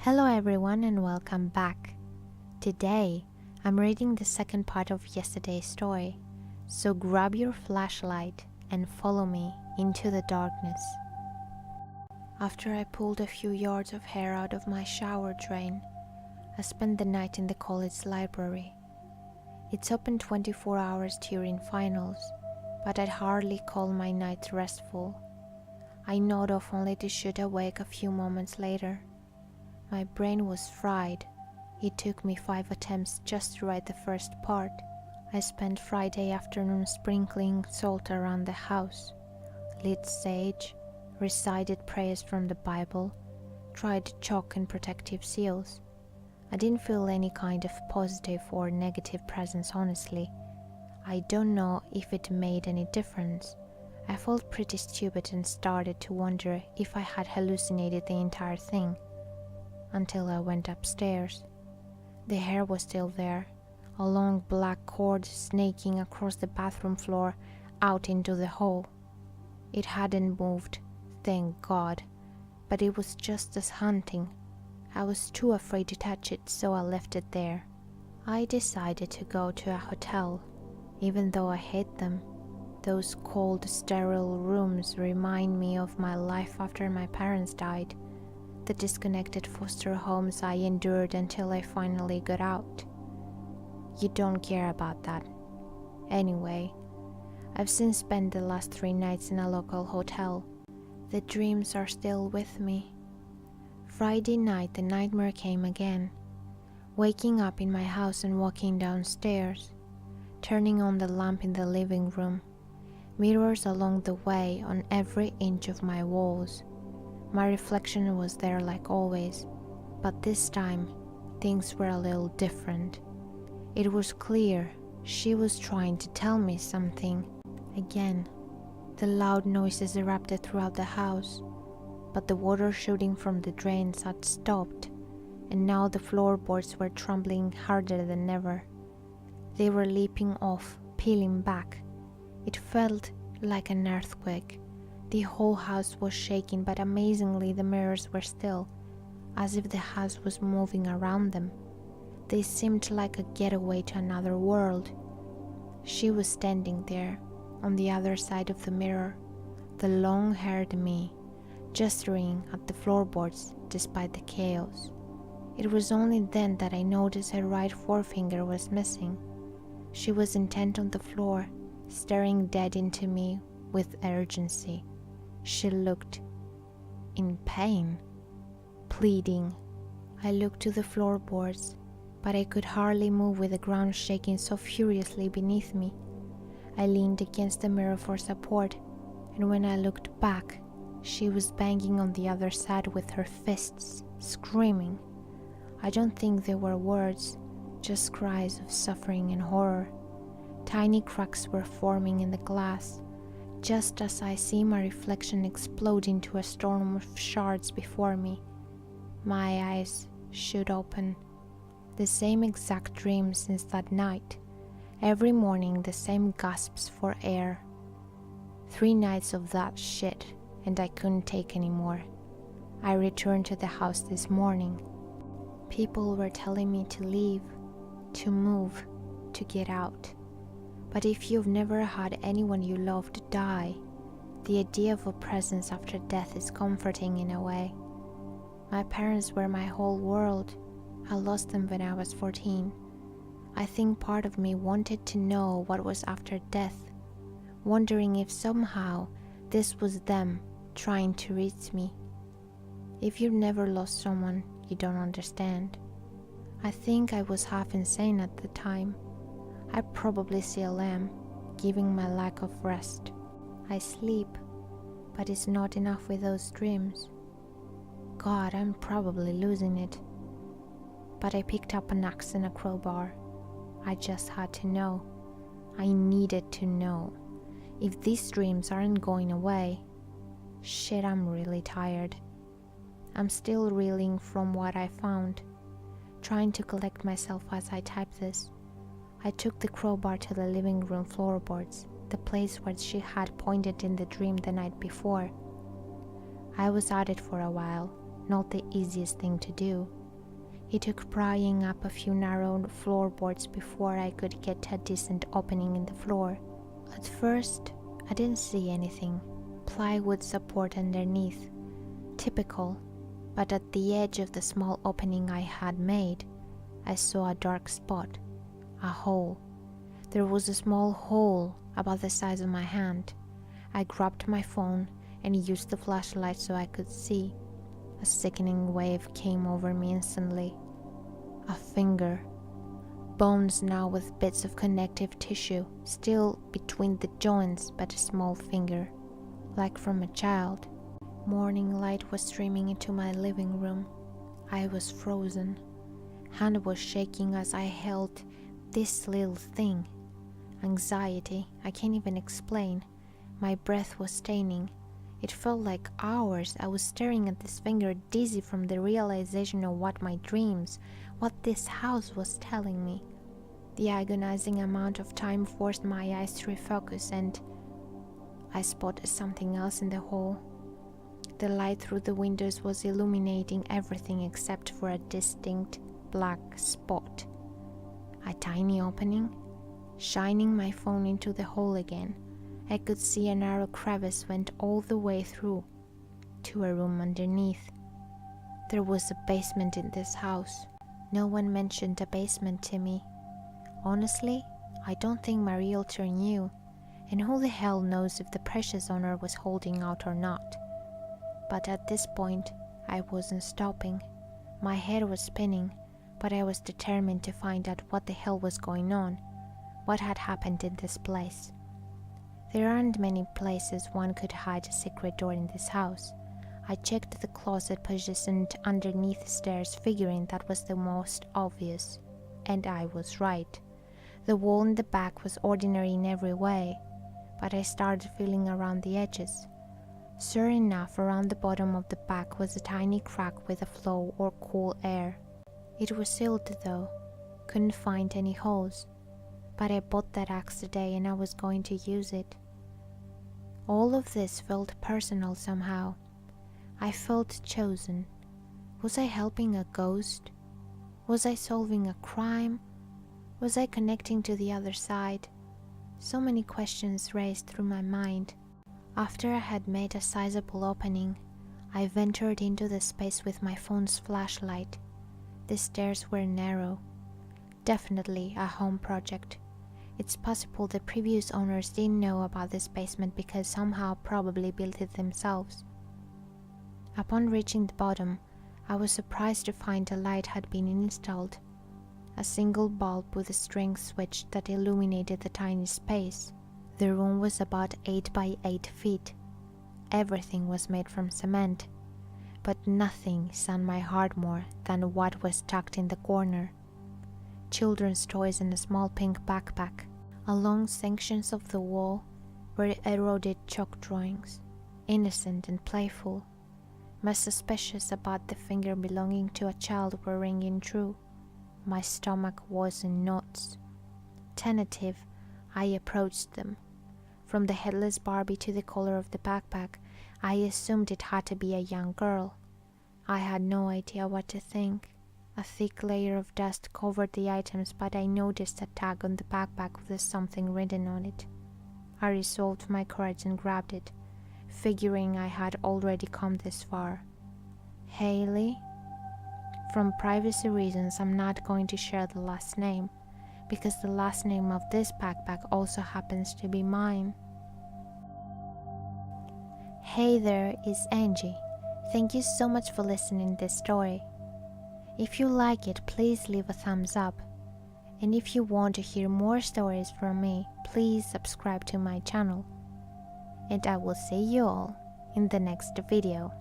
Hello everyone and welcome back. Today, I'm reading the second part of yesterday's story, so grab your flashlight and follow me into the darkness. After I pulled a few yards of hair out of my shower drain, I spent the night in the college library. It's open 24 hours during finals, but I'd hardly call my nights restful. I nod off only to shoot awake a few moments later. My brain was fried. It took me 5 attempts just to write the first part. I spent Friday afternoon sprinkling salt around the house, lit sage, recited prayers from the Bible, tried chalk and protective seals. I didn't feel any kind of positive or negative presence, honestly. I don't know if it made any difference. I felt pretty stupid and started to wonder if I had hallucinated the entire thing. Until I went upstairs. The hair was still there, a long black cord snaking across the bathroom floor out into the hall. It hadn't moved, thank God, but it was just as haunting. I was too afraid to touch it, so I left it there. I decided to go to a hotel, even though I hate them. Those cold, sterile rooms remind me of my life after my parents died. The disconnected foster homes I endured until I finally got out. You don't care about that. Anyway, I've since spent the last 3 nights in a local hotel. The dreams are still with me. Friday night the nightmare came again. Waking up in my house and walking downstairs. Turning on the lamp in the living room. Mirrors along the way on every inch of my walls. My reflection was there like always, but this time, things were a little different. It was clear she was trying to tell me something. Again, the loud noises erupted throughout the house, but the water shooting from the drains had stopped, and now the floorboards were trembling harder than ever. They were leaping off, peeling back. It felt like an earthquake. The whole house was shaking, but amazingly the mirrors were still, as if the house was moving around them. They seemed like a getaway to another world. She was standing there, on the other side of the mirror, the long-haired me, gesturing at the floorboards despite the chaos. It was only then that I noticed her right forefinger was missing. She was intent on the floor, staring dead into me with urgency. She looked in pain, pleading. I looked to the floorboards, but I could hardly move with the ground shaking so furiously beneath me. I leaned against the mirror for support, and when I looked back, she was banging on the other side with her fists, screaming. I don't think there were words, just cries of suffering and horror. Tiny cracks were forming in the glass, just as I see my reflection explode into a storm of shards before me. My eyes should open. The same exact dream since that night. Every morning the same gasps for air. 3 nights of that shit, and I couldn't take any more. I returned to the house this morning. People were telling me to leave, to move, to get out. But if you've never had anyone you loved die, the idea of a presence after death is comforting in a way. My parents were my whole world. I lost them when I was 14. I think part of me wanted to know what was after death, wondering if somehow this was them trying to reach me. If you've never lost someone, you don't understand. I think I was half insane at the time. I probably still am, given my lack of rest. I sleep, but it's not enough with those dreams. God, I'm probably losing it. But I picked up an axe and a crowbar. I just had to know. I needed to know. If these dreams aren't going away, shit, I'm really tired. I'm still reeling from what I found, trying to collect myself as I type this. I took the crowbar to the living room floorboards, the place where she had pointed in the dream the night before. I was at it for a while, not the easiest thing to do. It took prying up a few narrow floorboards before I could get a decent opening in the floor. At first, I didn't see anything. Plywood support underneath. Typical, but at the edge of the small opening I had made, I saw a dark spot, a hole. There was a small hole about the size of my hand. I grabbed my phone and used the flashlight so I could see. A sickening wave came over me instantly. A finger. Bones now with bits of connective tissue, still between the joints, but a small finger, like from a child. Morning light was streaming into my living room. I was frozen. Hand was shaking as I held this little thing. Anxiety, I can't even explain. My breath was staining. It felt like hours. I was staring at this finger, dizzy from the realization of what my dreams, what this house was telling me. The agonizing amount of time forced my eyes to refocus, and I spotted something else in the hall. The light through the windows was illuminating everything except for a distinct black spot. A tiny opening, shining my phone into the hole again. I could see a narrow crevice went all the way through to a room underneath. There was a basement in this house. No one mentioned a basement to me. Honestly, I don't think my realtor knew, and who the hell knows if the precious owner was holding out or not. But at this point, I wasn't stopping. My head was spinning, but I was determined to find out what the hell was going on, what had happened in this place. There aren't many places one could hide a secret door in this house. I checked the closet positioned underneath the stairs, figuring that was the most obvious. And I was right. The wall in the back was ordinary in every way, but I started feeling around the edges. Sure enough, around the bottom of the back was a tiny crack with a flow or cool air. It was sealed though, couldn't find any holes. But I bought that axe today and I was going to use it. All of this felt personal somehow. I felt chosen. Was I helping a ghost? Was I solving a crime? Was I connecting to the other side? So many questions raced through my mind. After I had made a sizable opening, I ventured into the space with my phone's flashlight. The stairs were narrow. Definitely a home project. It's possible the previous owners didn't know about this basement because somehow probably built it themselves. Upon reaching the bottom, I was surprised to find a light had been installed. A single bulb with a string switch that illuminated the tiny space. The room was about 8 by 8 feet. Everything was made from cement, but nothing stunned my heart more than what was tucked in the corner. Children's toys in a small pink backpack. Along sections of the wall were eroded chalk drawings, innocent and playful. My suspicions about the finger belonging to a child were ringing true. My stomach was in knots. Tentative, I approached them. From the headless Barbie to the color of the backpack, I assumed it had to be a young girl. I had no idea what to think. A thick layer of dust covered the items, but I noticed a tag on the backpack with something written on it. I resolved my courage and grabbed it, figuring I had already come this far. Haley? From privacy reasons, I'm not going to share the last name, because the last name of this backpack also happens to be mine. Hey there, it's Angie. Thank you so much for listening to this story. If you like it, please leave a thumbs up. And if you want to hear more stories from me, please subscribe to my channel. And I will see you all in the next video.